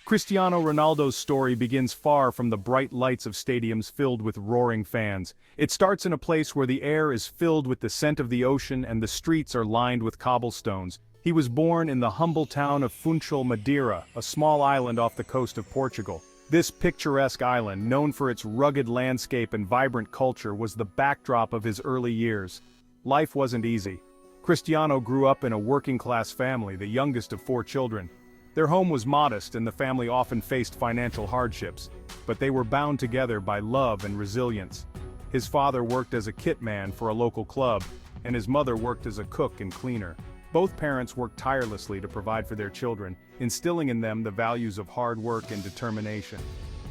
Cristiano Ronaldo's story begins far from the bright lights of stadiums filled with roaring fans. It starts in a place where the air is filled with the scent of the ocean and the streets are lined with cobblestones. He was born in the humble town of Funchal, Madeira, a small island off the coast of Portugal. This picturesque island, known for its rugged landscape and vibrant culture, was the backdrop of his early years. Life wasn't easy. Cristiano grew up in a working-class family, the youngest of 4 children. Their home was modest and the family often faced financial hardships, but they were bound together by love and resilience. His father worked as a kit man for a local club, and his mother worked as a cook and cleaner. Both parents worked tirelessly to provide for their children, instilling in them the values of hard work and determination.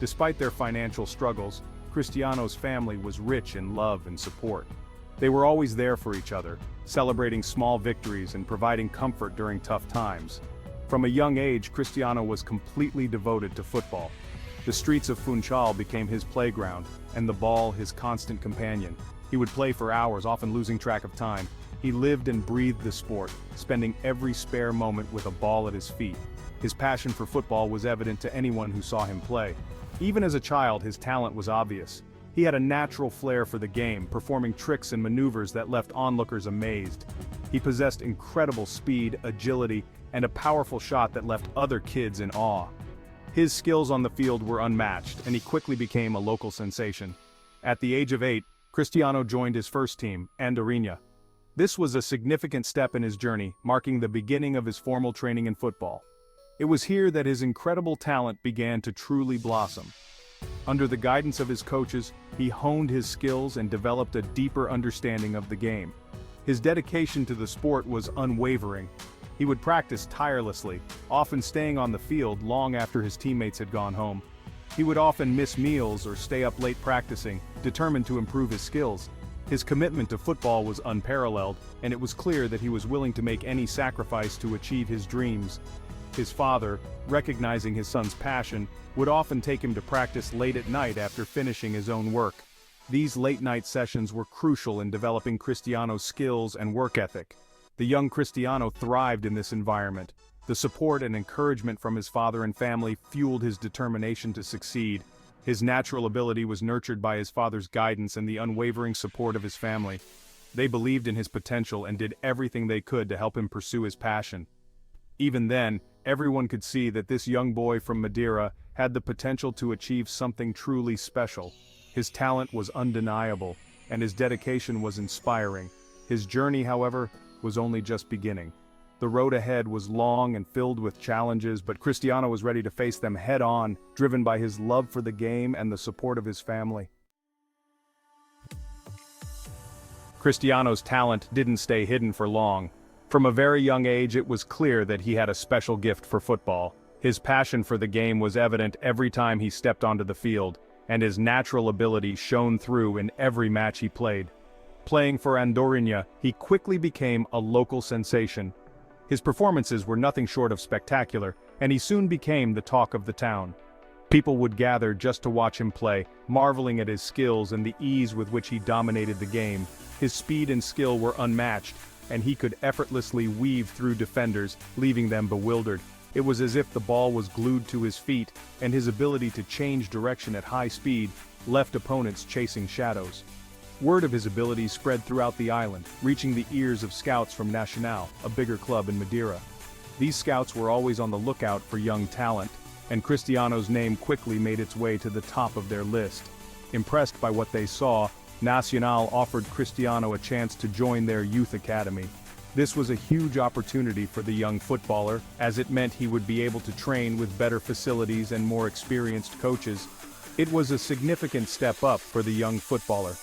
Despite their financial struggles, Cristiano's family was rich in love and support. They were always there for each other, celebrating small victories and providing comfort during tough times. From a young age, Cristiano was completely devoted to football. The streets of Funchal became his playground, and the ball his constant companion. He would play for hours, often losing track of time. He lived and breathed the sport, spending every spare moment with a ball at his feet. His passion for football was evident to anyone who saw him play. Even as a child, his talent was obvious. He had a natural flair for the game, performing tricks and maneuvers that left onlookers amazed. He possessed incredible speed, agility, and a powerful shot that left other kids in awe. His skills on the field were unmatched, and he quickly became a local sensation. At the age of 8, Cristiano joined his first team, Andorinha. This was a significant step in his journey, marking the beginning of his formal training in football. It was here that his incredible talent began to truly blossom. Under the guidance of his coaches, he honed his skills and developed a deeper understanding of the game. His dedication to the sport was unwavering. He would practice tirelessly, often staying on the field long after his teammates had gone home. He would often miss meals or stay up late practicing, determined to improve his skills. His commitment to football was unparalleled, and it was clear that he was willing to make any sacrifice to achieve his dreams. His father, recognizing his son's passion, would often take him to practice late at night after finishing his own work. These late-night sessions were crucial in developing Cristiano's skills and work ethic. The young Cristiano thrived in this environment. The support and encouragement from his father and family fueled his determination to succeed. His natural ability was nurtured by his father's guidance and the unwavering support of his family. They believed in his potential and did everything they could to help him pursue his passion. Even then, everyone could see that this young boy from Madeira had the potential to achieve something truly special. His talent was undeniable, and his dedication was inspiring. His journey, however, was only just beginning. The road ahead was long and filled with challenges, but Cristiano was ready to face them head-on, driven by his love for the game and the support of his family. Cristiano's talent didn't stay hidden for long. From a very young age, it was clear that he had a special gift for football. His passion for the game was evident every time he stepped onto the field, and his natural ability shone through in every match he played. Playing for Andorinha, he quickly became a local sensation. His performances were nothing short of spectacular, and he soon became the talk of the town. People would gather just to watch him play, marveling at his skills and the ease with which he dominated the game. His speed and skill were unmatched, and he could effortlessly weave through defenders, leaving them bewildered. It was as if the ball was glued to his feet, and his ability to change direction at high speed left opponents chasing shadows. Word of his abilities spread throughout the island, reaching the ears of scouts from Nacional, a bigger club in Madeira. These scouts were always on the lookout for young talent, and Cristiano's name quickly made its way to the top of their list. Impressed by what they saw, Nacional offered Cristiano a chance to join their youth academy. This was a huge opportunity for the young footballer, as it meant he would be able to train with better facilities and more experienced coaches. It was a significant step up for the young footballer.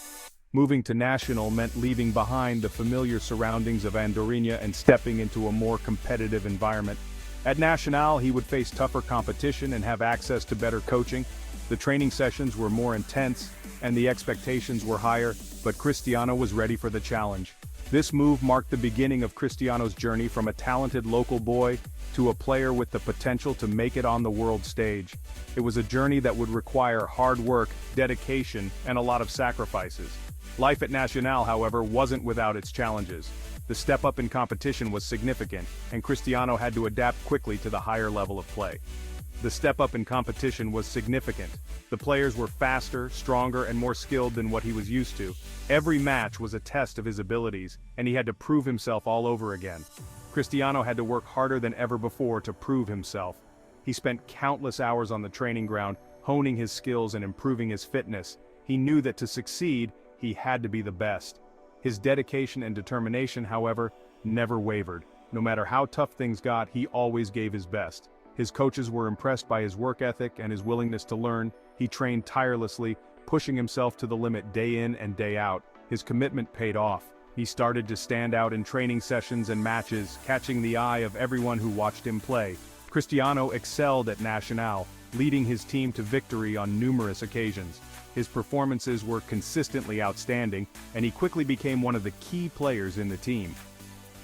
Moving to Nacional meant leaving behind the familiar surroundings of Andorinha and stepping into a more competitive environment. At Nacional, he would face tougher competition and have access to better coaching. The training sessions were more intense, and the expectations were higher, but Cristiano was ready for the challenge. This move marked the beginning of Cristiano's journey from a talented local boy to a player with the potential to make it on the world stage. It was a journey that would require hard work, dedication, and a lot of sacrifices. Life at Nacional, however, wasn't without its challenges. The step up in competition was significant, and Cristiano had to adapt quickly to the higher level of play. The step up in competition was significant. The players were faster, stronger, and more skilled than what he was used to. Every match was a test of his abilities, and he had to prove himself all over again. Cristiano had to work harder than ever before to prove himself. He spent countless hours on the training ground, honing his skills and improving his fitness. He knew that to succeed, he had to be the best. His dedication and determination, however, never wavered. No matter how tough things got, he always gave his best. His coaches were impressed by his work ethic and his willingness to learn. He trained tirelessly, pushing himself to the limit day in and day out. His commitment paid off. He started to stand out in training sessions and matches, catching the eye of everyone who watched him play. Cristiano excelled at Nacional, leading his team to victory on numerous occasions. His performances were consistently outstanding, and he quickly became one of the key players in the team.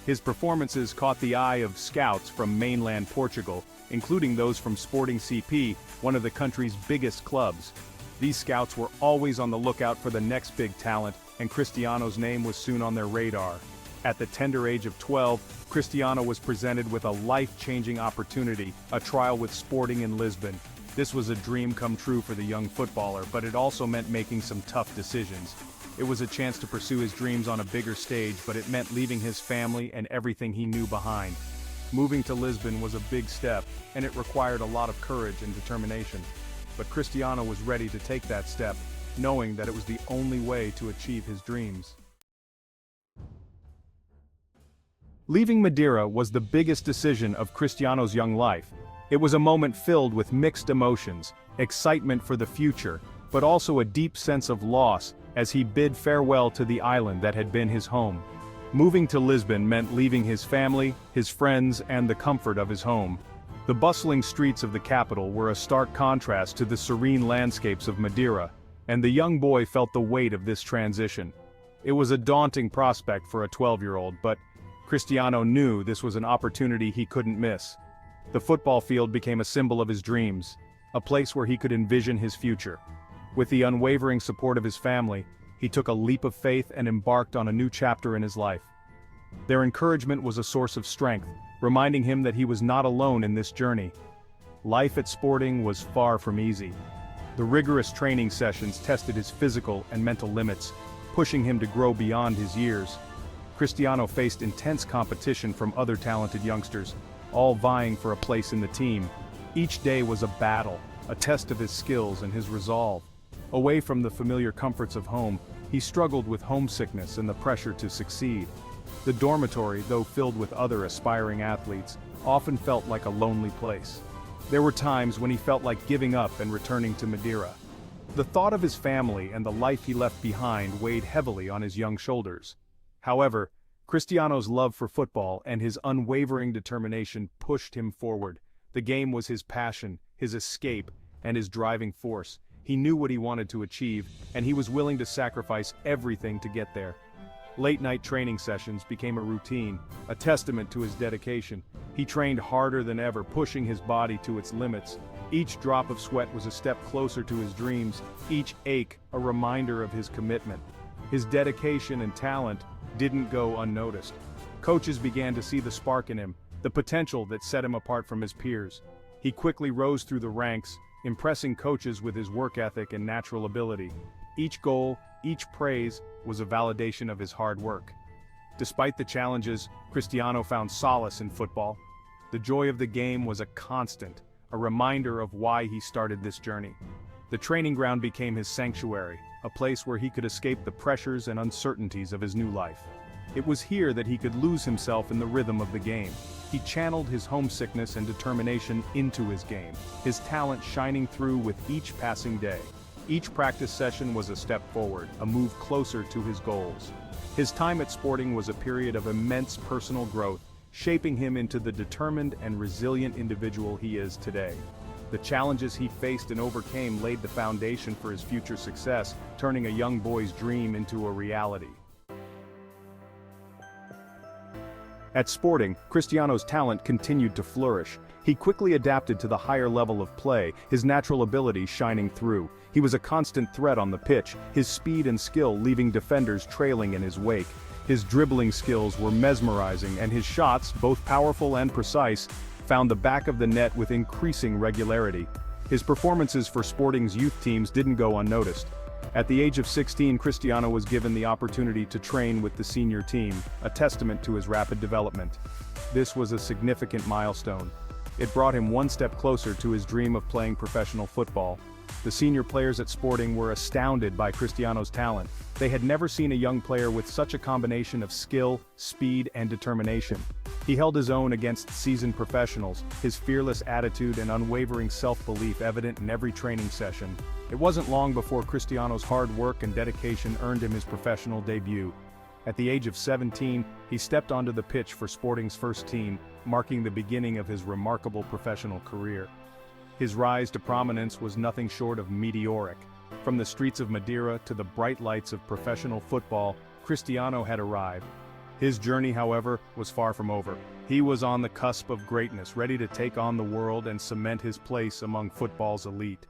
His performances caught the eye of scouts from mainland Portugal, including those from Sporting CP, one of the country's biggest clubs. These scouts were always on the lookout for the next big talent, and Cristiano's name was soon on their radar. At the tender age of 12, Cristiano was presented with a life-changing opportunity, a trial with Sporting in Lisbon. This was a dream come true for the young footballer, but it also meant making some tough decisions. It was a chance to pursue his dreams on a bigger stage, but it meant leaving his family and everything he knew behind. Moving to Lisbon was a big step, and it required a lot of courage and determination. But Cristiano was ready to take that step, knowing that it was the only way to achieve his dreams. Leaving Madeira was the biggest decision of Cristiano's young life. It was a moment filled with mixed emotions, excitement for the future, but also a deep sense of loss as he bid farewell to the island that had been his home. Moving to Lisbon meant leaving his family, his friends, and the comfort of his home. The bustling streets of the capital were a stark contrast to the serene landscapes of Madeira, and the young boy felt the weight of this transition. It was a daunting prospect for a 12-year-old, but Cristiano knew this was an opportunity he couldn't miss. The football field became a symbol of his dreams, a place where he could envision his future. With the unwavering support of his family, he took a leap of faith and embarked on a new chapter in his life. Their encouragement was a source of strength, reminding him that he was not alone in this journey. Life at Sporting was far from easy. The rigorous training sessions tested his physical and mental limits, pushing him to grow beyond his years. Cristiano faced intense competition from other talented youngsters, all vying for a place in the team. Each day was a battle, a test of his skills and his resolve. Away from the familiar comforts of home, he struggled with homesickness and the pressure to succeed. The dormitory, though filled with other aspiring athletes, often felt like a lonely place. There were times when he felt like giving up and returning to Madeira. The thought of his family and the life he left behind weighed heavily on his young shoulders. However, Cristiano's love for football and his unwavering determination pushed him forward. The game was his passion, his escape, and his driving force. He knew what he wanted to achieve, and he was willing to sacrifice everything to get there. Late-night training sessions became a routine, a testament to his dedication. He trained harder than ever, pushing his body to its limits. Each drop of sweat was a step closer to his dreams, each ache a reminder of his commitment. His dedication and talent didn't go unnoticed. Coaches began to see the spark in him, the potential that set him apart from his peers. He quickly rose through the ranks, impressing coaches with his work ethic and natural ability. Each goal, each praise, was a validation of his hard work. Despite the challenges, Cristiano found solace in football. The joy of the game was a constant, a reminder of why he started this journey. The training ground became his sanctuary, a place where he could escape the pressures and uncertainties of his new life. It was here that he could lose himself in the rhythm of the game. He channeled his homesickness and determination into his game, his talent shining through with each passing day. Each practice session was a step forward, a move closer to his goals. His time at Sporting was a period of immense personal growth, shaping him into the determined and resilient individual he is today. The challenges he faced and overcame laid the foundation for his future success, turning a young boy's dream into a reality. At Sporting, Cristiano's talent continued to flourish. He quickly adapted to the higher level of play, his natural ability shining through. He was a constant threat on the pitch, his speed and skill leaving defenders trailing in his wake. His dribbling skills were mesmerizing, and his shots, both powerful and precise, found the back of the net with increasing regularity. His performances for Sporting's youth teams didn't go unnoticed. At the age of 16, Cristiano was given the opportunity to train with the senior team, a testament to his rapid development. This was a significant milestone. It brought him one step closer to his dream of playing professional football. The senior players at Sporting were astounded by Cristiano's talent. They had never seen a young player with such a combination of skill, speed, and determination. He held his own against seasoned professionals, his fearless attitude and unwavering self-belief evident in every training session. It wasn't long before Cristiano's hard work and dedication earned him his professional debut. At the age of 17, he stepped onto the pitch for Sporting's first team, marking the beginning of his remarkable professional career. His rise to prominence was nothing short of meteoric. From the streets of Madeira to the bright lights of professional football, Cristiano had arrived. His journey, however, was far from over. He was on the cusp of greatness, ready to take on the world and cement his place among football's elite.